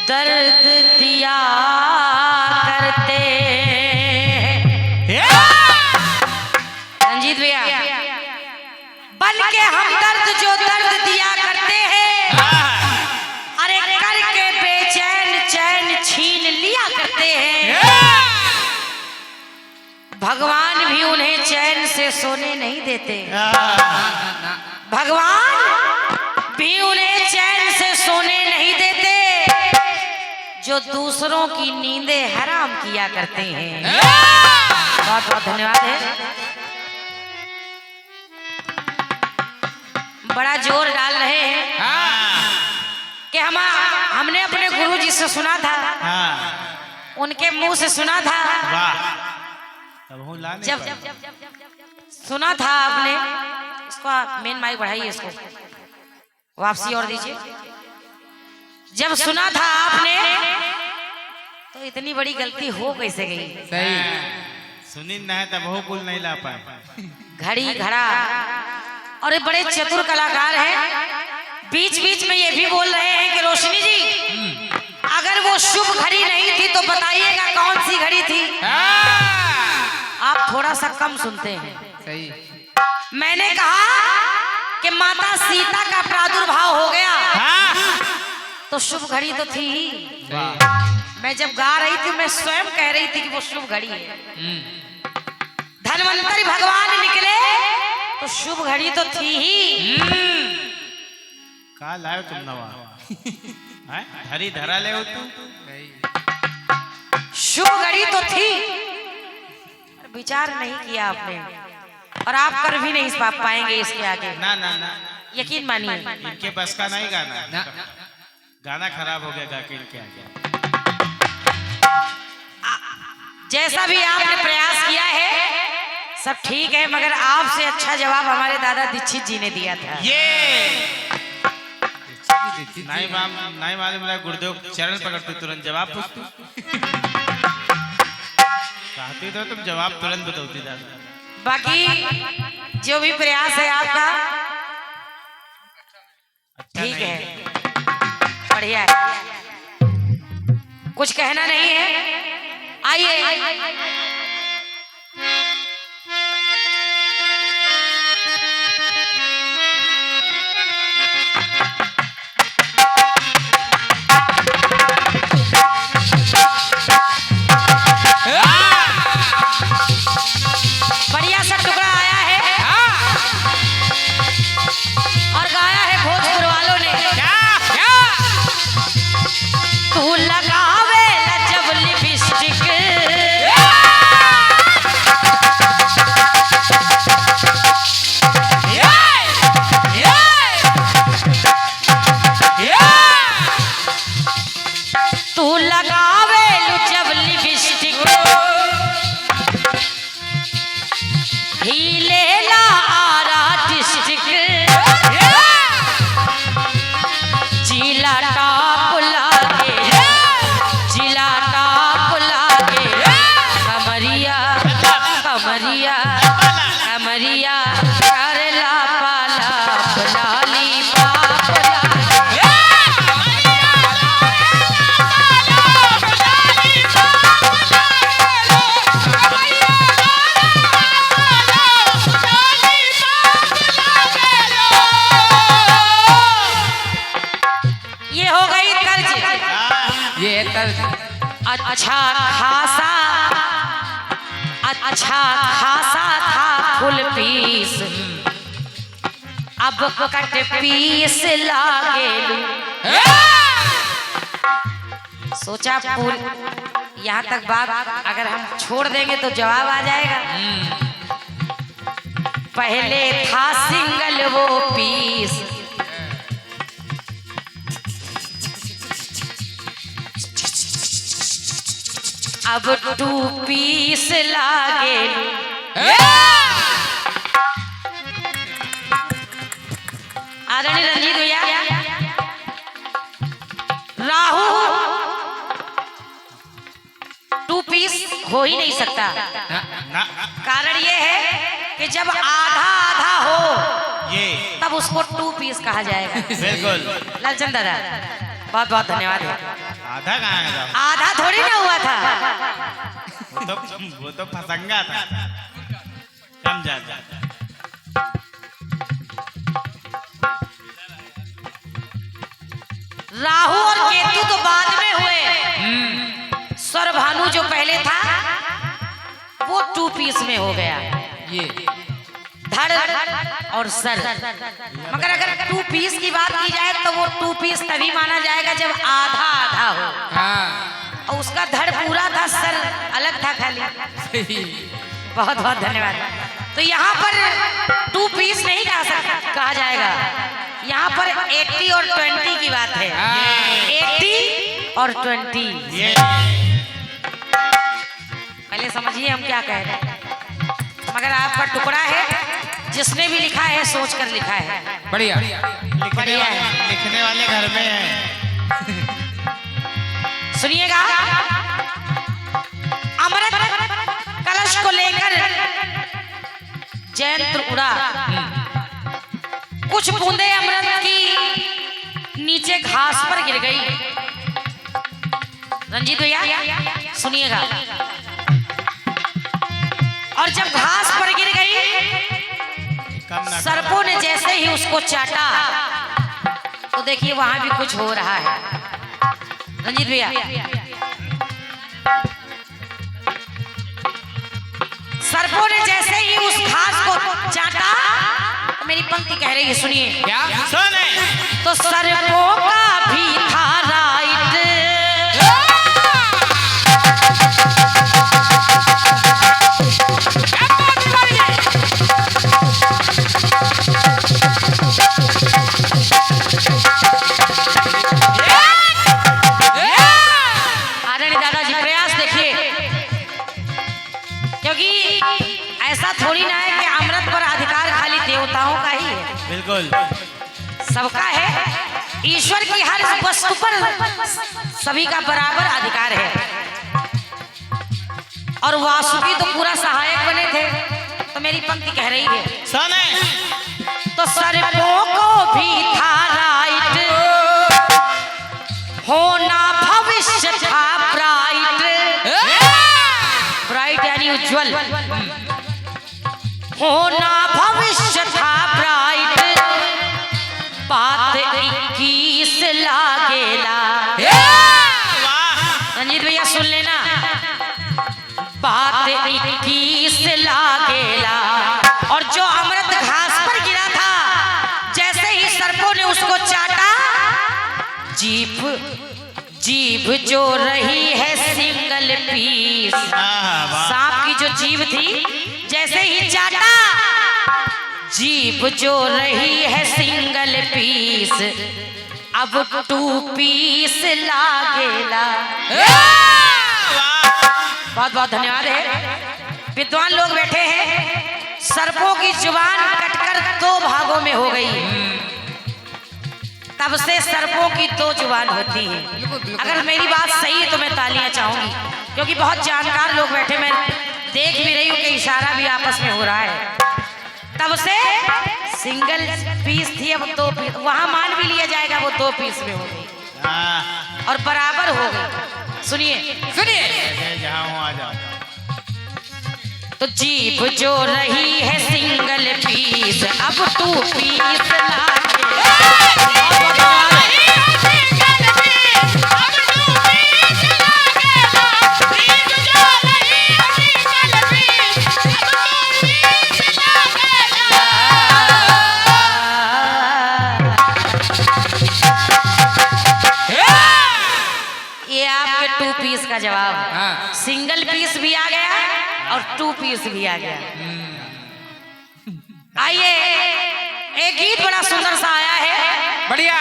दर्द दिया करते रंजीत भैया, बल्कि हम दर्द जो दर्द दिया करते हैं, अरे करके बेचैन चैन छीन लिया करते हैं। भगवान भी उन्हें चैन से सोने नहीं देते, भगवान भी उन्हें चैन से सोने नहीं देते, जो दूसरों की नींदें हराम किया करते हैं। बहुत बहुत धन्यवाद है। बड़ा जोर डाल रहे हैं कि हमने अपने गुरुजी से सुना था, उनके मुंह से सुना था, जब सुना था आपने, इसको मेन माइक बढ़ाइए, इसको वापसी और दीजिए। जब सुना था आपने तो इतनी बड़ी गलती हो कैसे गई? सही सुनी ना है तब वो कुल नहीं ला पाए। घड़ी घड़ा और एक बड़े चतुर कलाकार हैं, बीच बीच में ये भी बोल रहे हैं कि रोशनी जी, अगर वो शुभ घड़ी नहीं थी तो बताइएगा कौन सी घड़ी थी। आप थोड़ा सा कम सुनते हैं। सही। मैंने कहा कि माता सीता का प्रादुर्भाव हो गया तो शुभ घड़ी तो थी ही। मैं जब गा रही थी मैं स्वयं कह रही थी कि वो शुभ घड़ी है। धन्वंतरी भगवान निकले तो शुभ घड़ी तो थी ही। कहाँ लाए तुम नवा? हरी धरा ले हो तुम? शुभ घड़ी तो थी, विचार नहीं किया आपने, और आप कर भी नहीं पाएंगे इसके आगे। ना ना ना, यकीन मानिए, इनके बस का नहीं गाना। गाना खराब हो गया गा के इनके आगे। जैसा भी आपने प्रयास किया है सब ठीक है, मगर आपसे अच्छा जवाब हमारे दादा दीक्षित जी ने दिया था। ये नहीं मालूम मेरा गुरुदेव चरण पकड़ते तुरंत जवाब पूछती। कहती तो तुम जवाब तुरंत बताती दादा। बाकी जो भी प्रयास है आपका ठीक है, बढ़िया है, कुछ कहना नहीं है। आइए बढ़िया सा टुकड़ा आया है और गाया है भोजपुर वालों ने। तू लगावे जब लिपस्टिक, तू लगावे जब लिपस्टिक, हिले ला आर्टिस्टिक, जिला टॉप लागे, जिला टॉप लागे, कमरिया कमरिया कमरिया करला पाला लाली पाप लागे। ये हो गई तर्ज, ये तर्ज अच्छा खासा था फुल पीस, अब कट पीस लागे। सोचा पूल यहाँ तक बात अगर हम छोड़ देंगे तो जवाब आ जाएगा। पहले था सिंगल वो पीस, अब 2 पीस लागे। आदरणीय रंजीत भैया, राहु 2 पीस हो ही नहीं सकता। कारण ये है कि जब आधा आधा हो ये तब उसको 2 पीस कहा जाएगा। बिल्कुल लालचंद दादा बहुत बहुत धन्यवाद। आधा कहाँ है? आधा थोड़ी ना हुआ था। वो तो फसंगा था। कम जा। राहु और केतु तो बाद में हुए, स्वरभानु जो पहले था वो 2 पीस में हो गया, ये धड़ और सर। मगर अगर 2 पीस की बात की जाए तो वो 2 पीस तभी माना जाएगा जब आधा आधा हो। हाँ और उसका धड़ पूरा था, सर अलग था खाली। सही। बहुत बहुत धन्यवाद। तो यहाँ पर 2 पीस नहीं कहा जाएगा, यहाँ पर 80 और 20 की बात है। 80 और 20। ये पहले समझिए हम क्या कह रहे हैं। मगर आपका टुकड़ा है, जिसने भी लिखा है सोच कर लिखा है। बढ़िया। लिखने वाले घर में है। सुनिएगा, अमृत कलश को लेकर जयंत्र उड़ा, कुछ बूंदे अमृत की नीचे घास पर गिर गई। रंजीत भैया सुनिएगा, और जब घास पर गिर गई, सर्पों ने जैसे ही उसको चाटा तो देखिए वहां भी कुछ हो रहा है। रंजीत भैया, सर्पों ने जैसे ही उस घास को चाटा, तो मेरी पंक्ति कह रही है, सुनिए क्या? सुने। तो सर्पों का भी था राइट, आदरणीय दादाजी प्रयास देखिए, क्योंकि ऐसा थोड़ी ना है कि अमृत पर अधिकार खाली देवताओं का ही है, बिल्कुल सबका है। ईश्वर की हर वस्तु पर सभी का बराबर अधिकार है। और वासुकी तो पूरा सहायक बने थे, तो मेरी पंक्ति कह रही है, सुने। तो सर्पों को भी था राइट, होना भविष्य था ब्राइट, ब्राइट यानी उज्जवल, होना भविष्य था ब्राइट, बात 21 लागेला। रंजीत भैया सुन लेना, बात 21 लागेला। और जो अमृत घास पर गिरा था, जैसे ही सर्पों ने उसको चाटा, जीभ जो रही है सिंगल पीस, सांप की जो जीभ थी, जैसे ही चाटा, जीभ जो रही है सिंगल पीस, अब 2 पीस लागेला। बहुत बहुत धन्यवाद है। विद्वान लोग बैठे हैं। सर्पों की जुबान कटकर 2 भागों में हो गई, तब से सर्पों की 2 जुबान होती है। अगर मेरी बात सही है तो मैं तालियां चाहूंगी, क्योंकि बहुत जानकार लोग बैठे, मैं देख भी रही हूँ कि इशारा भी आपस में हो रहा है। तब से सिंगल पीस थी, अब 2 पीस, वहां मान भी लिया जाएगा वो 2 पीस में हो गई और बराबर हो गई। सुनिए जहाँ हूँ आ जाओ। तो जीभ जो रही है सिंगल पीस, अब 2 पीस ये आपके 2 पीस का जवाब। हाँ। सिंगल पीस भी आ गया और 2 पीस भी आ गया। आइए, एक गीत बड़ा सुंदर सा आया है, बढ़िया।